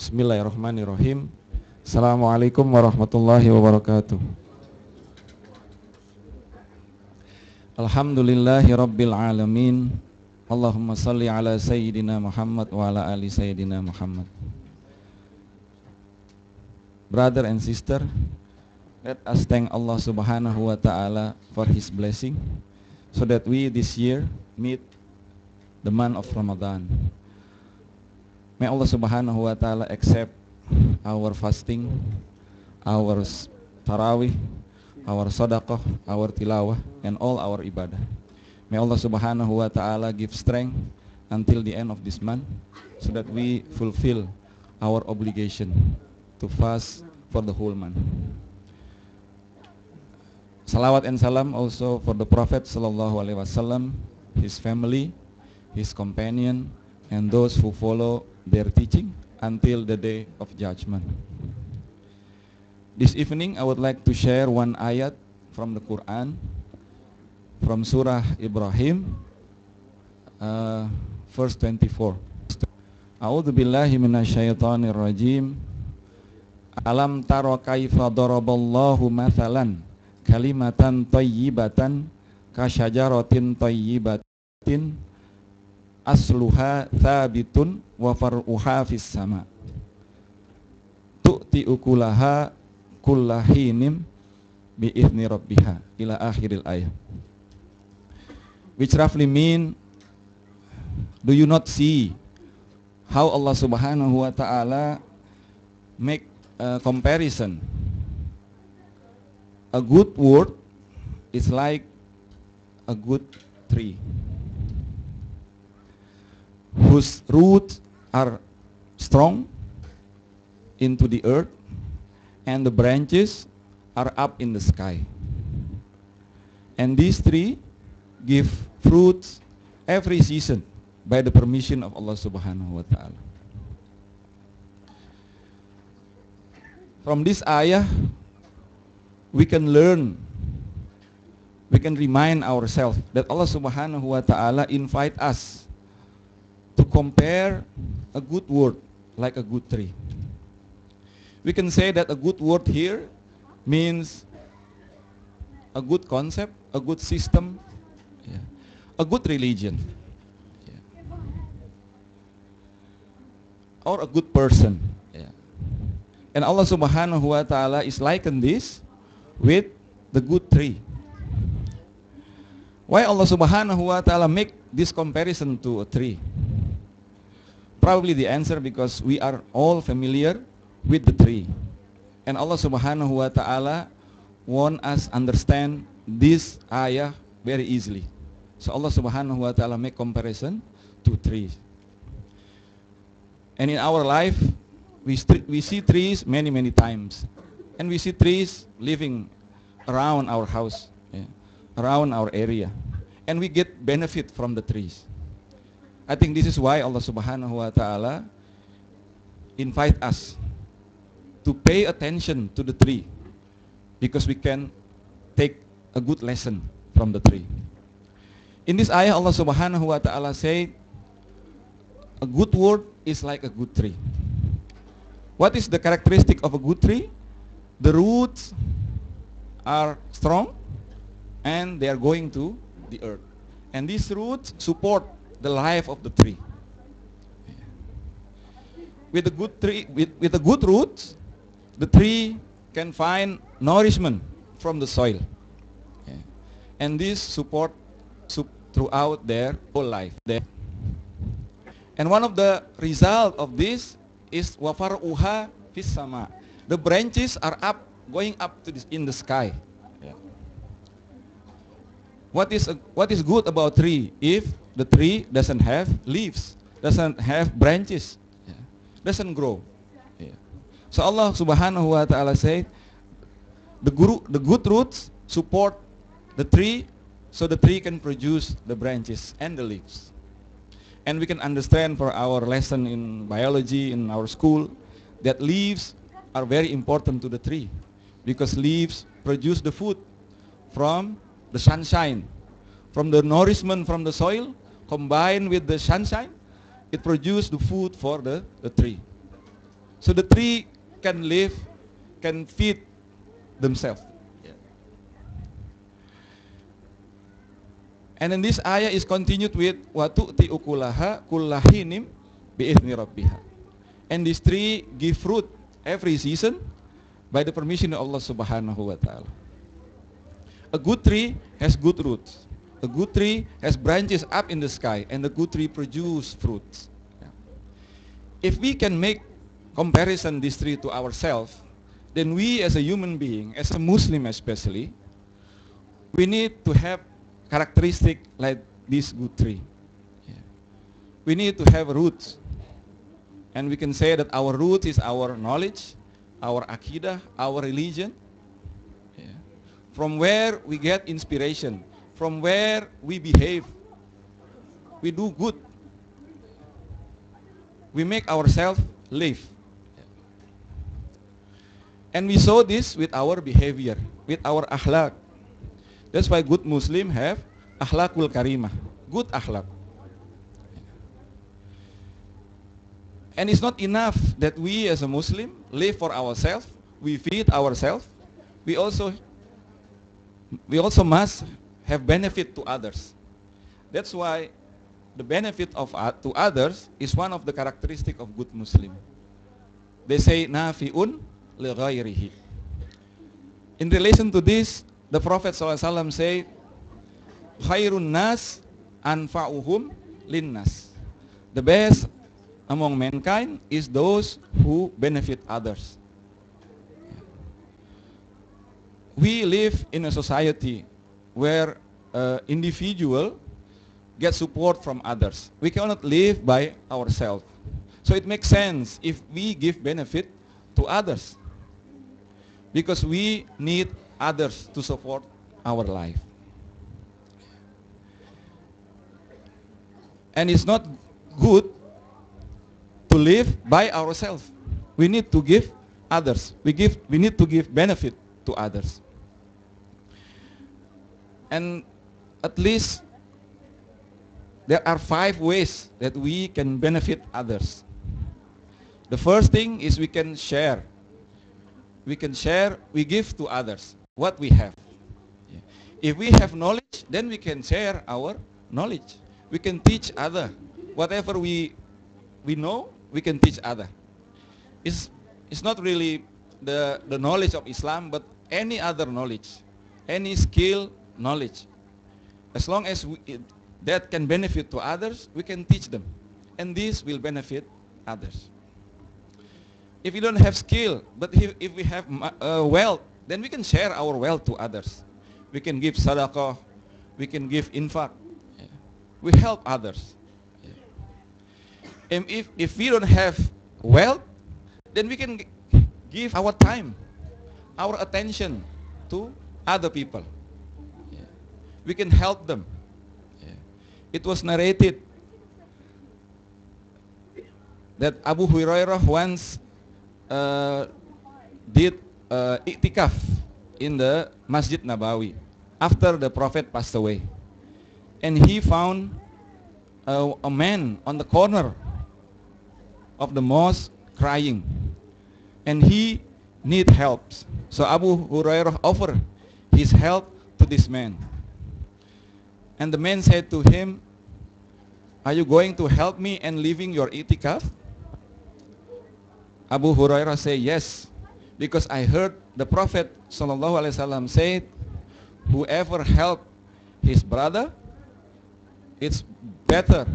Bismillahirrahmanirrahim. Assalamualaikum warahmatullahi wabarakatuh. Alhamdulillahi rabbil alamin. Allahumma salli ala sayyidina Muhammad wa ala ali sayyidina Muhammad. Brother and sister, let us thank Allah subhanahu wa ta'ala for his blessing, so that we this year meet the month of Ramadan. May Allah subhanahu wa ta'ala accept our fasting, our tarawih, our sadaqah, our tilawah, and all our ibadah. May Allah subhanahu wa ta'ala give strength until the end of this month, so that we fulfill our obligation to fast for the whole month. Salawat and salam also for the Prophet sallallahu alaihi wasallam, his family, his companion, and those who follow their teaching until the day of judgment. This evening I would like to share one ayat from the Quran, from Surah Ibrahim, verse 24. A'udzu billahi minasyaitonir rajim. Alam tara kaifa daraballahu mathalan kalimatan thayyibatan kasyajaratin thayyibatin asluha thabitun wa far'uha fis sama tu'ti ukulaha kullahinim bi'izni rabbiha ila akhiril ayat, which roughly mean, do you not see how Allah subhanahu wa ta'ala make a comparison? A good word is like a good tree whose roots are strong into the earth and the branches are up in the sky. And these tree give fruits every season by the permission of Allah subhanahu wa ta'ala. From this ayah we can learn, we can remind ourselves that Allah subhanahu wa ta'ala invite us to compare a good word like a good tree. We can say that a good word here means a good concept, a good system, a good religion, or a good person. And Allah subhanahu wa ta'ala is likened this with the good tree. Why Allah subhanahu wa ta'ala make this comparison to a tree? Probably the answer because we are all familiar with the tree, and Allah subhanahu wa ta'ala want us understand this ayah very easily. So Allah subhanahu wa ta'ala make comparison to trees. And in our life we see trees many times, and we see trees living around our house, around our area, and we get benefit from the trees. I think this is why Allah subhanahu wa ta'ala invite us to pay attention to the tree, because we can take a good lesson from the tree. In this ayah Allah subhanahu wa ta'ala said, a good word is like a good tree. What is the characteristic of a good tree? The roots are strong and they are going to the earth, and these roots support the life of the tree. With a good tree, with a good roots, the tree can find nourishment from the soil, and this support throughout their whole life. And one of the result of this is wafaruha fis sama. The branches are up, going up to in the sky. What is good about tree? If the tree doesn't have leaves, doesn't have branches, doesn't grow. So Allah subhanahu wa ta'ala said, the good roots support the tree, so the tree can produce the branches and the leaves. And we can understand for our lesson in biology in our school that leaves are very important to the tree, because leaves produce the food from the sunshine, from the nourishment from the soil combined with the sunshine, it produces the food for the tree. So the tree can live, can feed themselves. Yeah. And then this ayah is continued with watu'ti ukulaha kullahinim bi'ithni rabbiha. And this tree give fruit every season by the permission of Allah Subhanahu wa ta'ala. A good tree has good roots. A good tree has branches up in the sky, and a good tree produce fruits. Yeah. If we can make comparison this tree to ourselves, then we as a human being, as a Muslim especially, we need to have characteristic like this good tree. Yeah. We need to have roots. And we can say that our root is our knowledge, our akidah, our religion. Yeah. From where we get inspiration, from where we behave, we do good. We make ourselves live. And we saw this with our behavior, with our akhlaq. That's why good Muslim have akhlaqul karimah, good akhlaq. And it's not enough that we as a Muslim live for ourselves, we feed ourselves, we also must have benefit to others. That's why the benefit to others is one of the characteristic of good Muslim. They say nafi'un li ghairihi. In relation to this, the Prophet ﷺ said, khairun nas anfa'uhum linnas. The best among mankind is those who benefit others. We live in a society where individual get support from others. We cannot live by ourselves. So it makes sense if we give benefit to others, because we need others to support our life. And it's not good to live by ourselves. We need to give others. We need to give benefit to others. And at least there are 5 ways that we can benefit others. The first thing is we can share. We can share, we give to others what we have. If we have knowledge, then we can share our knowledge. We can teach other. Whatever we know, we can teach other. It's not really the knowledge of Islam, but any other knowledge, any skill knowledge. As long as that can benefit to others, we can teach them. And this will benefit others. If we don't have skill, but if we have wealth, then we can share our wealth to others. We can give sadaqah, we can give infaq. We help others. And if we don't have wealth, then we can give our time, our attention to other people. We can help them. It was narrated that Abu Hurairah once did i'tikaf in the Masjid Nabawi after the Prophet passed away. And he found a man on the corner of the mosque crying. And he need help. So Abu Hurairah offered his help to this man. And the man said to him, are you going to help me and leaving your i'tikaf? Abu Hurairah said, yes, because I heard the Prophet ﷺ said, whoever help his brother, it's better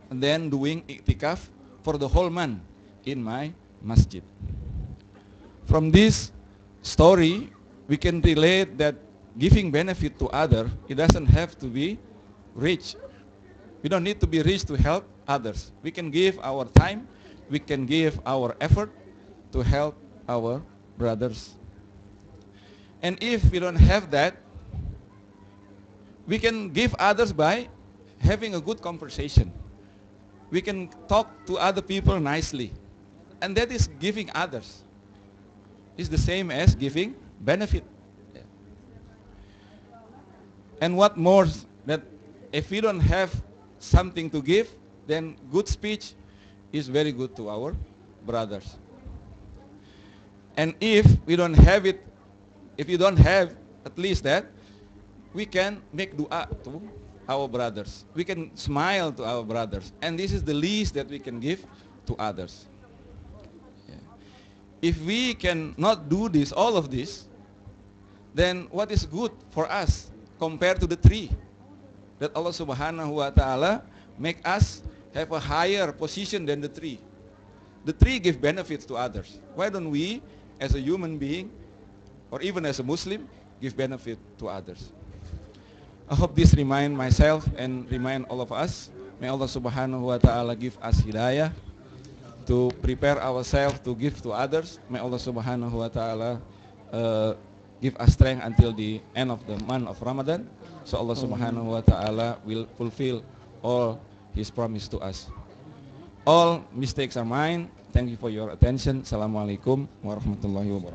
than doing i'tikaf for the whole month in my masjid. From this story, we can relate that giving benefit to others, it doesn't have to be rich. We don't need to be rich to help others. We can give our time, we can give our effort to help our brothers. And if we don't have that, we can give others by having a good conversation. We can talk to other people nicely. And that is giving others. It's the same as giving benefit. And what more, that if we don't have something to give, then good speech is very good to our brothers. And if we don't have it, if you don't have at least that, we can make dua to our brothers. We can smile to our brothers. And this is the least that we can give to others. Yeah. If we cannot do this, all of this, then what is good for us compared to the tree? That Allah subhanahu wa ta'ala make us have a higher position than the tree. The tree give benefits to others. Why don't we, as a human being, or even as a Muslim, give benefit to others? I hope this remind myself and remind all of us. May Allah subhanahu wa ta'ala give us hidayah to prepare ourselves to give to others. May Allah subhanahu wa ta'ala give us strength until the end of the month of Ramadan. So Allah subhanahu wa ta'ala will fulfill all His promise to us. All mistakes are mine. Thank you for your attention. Assalamualaikum warahmatullahi wabarakatuh.